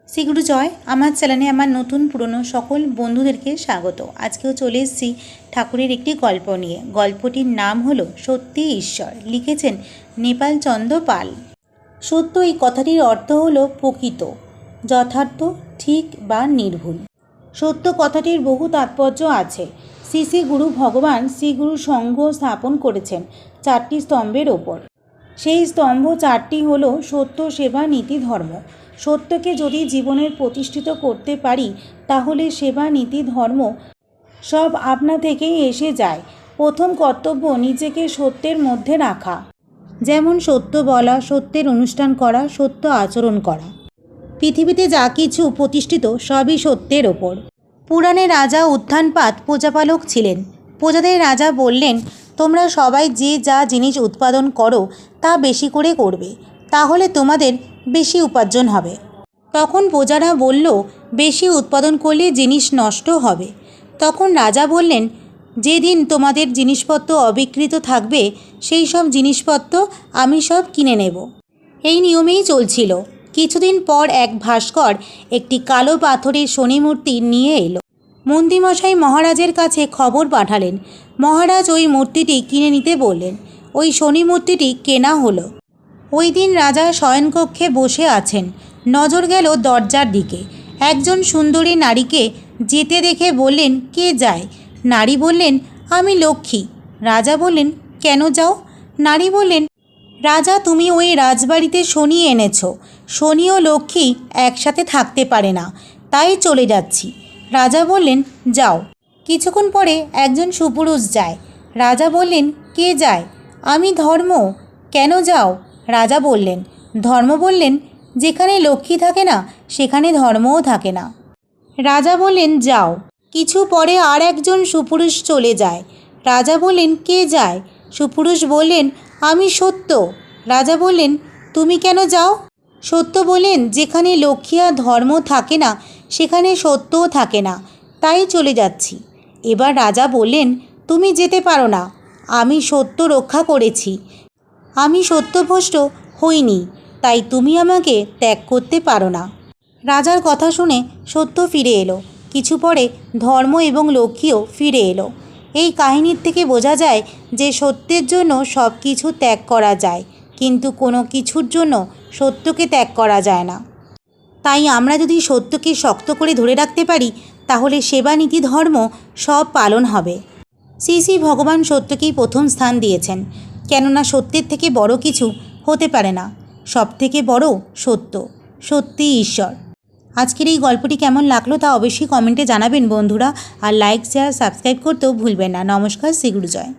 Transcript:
শ্রীগুরু জয়। আমার চ্যানেলে আমার নতুন পুরনো সকল বন্ধুদেরকে স্বাগত। আজকেও চলে এসেছি ঠাকুরের একটি গল্প নিয়ে। গল্পটির নাম হলো সত্যি ঈশ্বর। লিখেছেন নেপাল চন্দ্র পাল। সত্য এই কথাটির অর্থ হলো প্রকৃত, যথার্থ, ঠিক বা নির্ভুল। সত্য কথাটির বহু তাৎপর্য আছে। শ্রী শ্রী গুরু ভগবান শ্রীগুরু সংঘ স্থাপন করেছেন 4টি স্তম্ভের ওপর। সেই স্তম্ভ 4টি হলো সত্য, সেবা, নীতি, ধর্ম। সত্যকে যদি জীবনের প্রতিষ্ঠিত করতে পারি তাহলে সেবা, নীতি, ধর্ম সব আপনা থেকেই এসে যায়। প্রথম কর্তব্য নিজেকে সত্যের মধ্যে রাখা, যেমন সত্য বলা, সত্যের অনুষ্ঠান করা, সত্য আচরণ করা। পৃথিবীতে যা কিছু প্রতিষ্ঠিত সবই সত্যের ওপর। পুরাণে রাজা উত্থানপাদ প্রজাপালক ছিলেন। প্রজাদের রাজা বললেন, তোমরা সবাই যে যা জিনিস উৎপাদন করো তা বেশি করে করবে, তাহলে তোমাদের বেশি উপার্জন হবে। তখন প্রজারা বলল, বেশি উৎপাদন করলে জিনিস নষ্ট হবে। তখন রাজা বললেন, যেদিন তোমাদের জিনিসপত্র অবিকৃত থাকবে সেই সব জিনিসপত্র আমি সব কিনে নেব। এই নিয়মেই চলছিল। কিছুদিন পর এক ভাস্কর একটি কালো পাথরের শনি মূর্তি নিয়ে এলো। মন্ত্রীমশাই মহারাজের কাছে খবর পাঠালেন। মহারাজ ওই মূর্তিটি কিনে নিতে বললেন। ওই শনি মূর্তিটি কেনা হলো। ওই দিন রাজা শয়নকক্ষে বসে আছেন। নজর গেল দরজার দিকে। একজন সুন্দরী নারীকে যেতে দেখে বললেন, কে যায়? নারী বললেন, আমি লক্ষ্মী। রাজা বললেন, কেন যাও? নারী বললেন, রাজা, তুমি ওই রাজবাড়িতে শনি এনেছ। শনি ও লক্ষ্মী একসাথে থাকতে পারে না, তাই চলে যাচ্ছি। রাজা বললেন, যাও। কিছুক্ষণ পরে একজন সুপুরুষ যায়। রাজা বললেন, কে যায়? আমি ধর্ম। কেন যাও? রাজা বললেন, ধর্ম বললেন, যেখানে লক্ষ্মী থাকে না সেখানে ধর্মও থাকে না। রাজা বললেন, যাও। কিছু পরে আর একজন সুপুরুষ চলে যায়। রাজা বললেন, কে যায়? সুপুরুষ বললেন, আমি সত্য। রাজা বললেন, তুমি কেন যাও? সত্য বললেন, যেখানে লক্ষ্মী আর ধর্ম থাকে না সেখানে সত্যও থাকে না, তাই চলে যাচ্ছি। এবার রাজা বললেন, তুমি যেতে পারো না। আমি সত্য রক্ষা করেছি। আমি সত্যভ্রষ্ট হইনি, তাই তুমি আমাকে ত্যাগ করতে পারো না। রাজার কথা শুনে সত্য ফিরে এলো। কিছু পরে ধর্ম এবং লক্ষ্মীও ফিরে এলো। এই কাহিনীর থেকে বোঝা যায় যে সত্যের জন্য সব কিছু ত্যাগ করা যায়, কিন্তু কোনো কিছুর জন্য সত্যকে ত্যাগ করা যায় না। তাই আমরা যদি সত্যকে শক্ত করে ধরে রাখতে পারি তাহলে সেবা, নীতি, ধর্ম সব পালন হবে। শ্রী শ্রী ভগবান সত্যকেই প্রথম স্থান দিয়েছেন, কেননা সত্যের থেকে বড় কিছু হতে পারে না। সব থেকে বড় সত্য, সত্যিই ঈশ্বর। আজকের এই গল্পটি কেমন লাগলো তা অবশ্যই কমেন্টে জানাবেন বন্ধুরা। আর লাইক, শেয়ার, সাবস্ক্রাইব করতেও ভুলবেন না। নমস্কার, শ্রী গুরু জয়।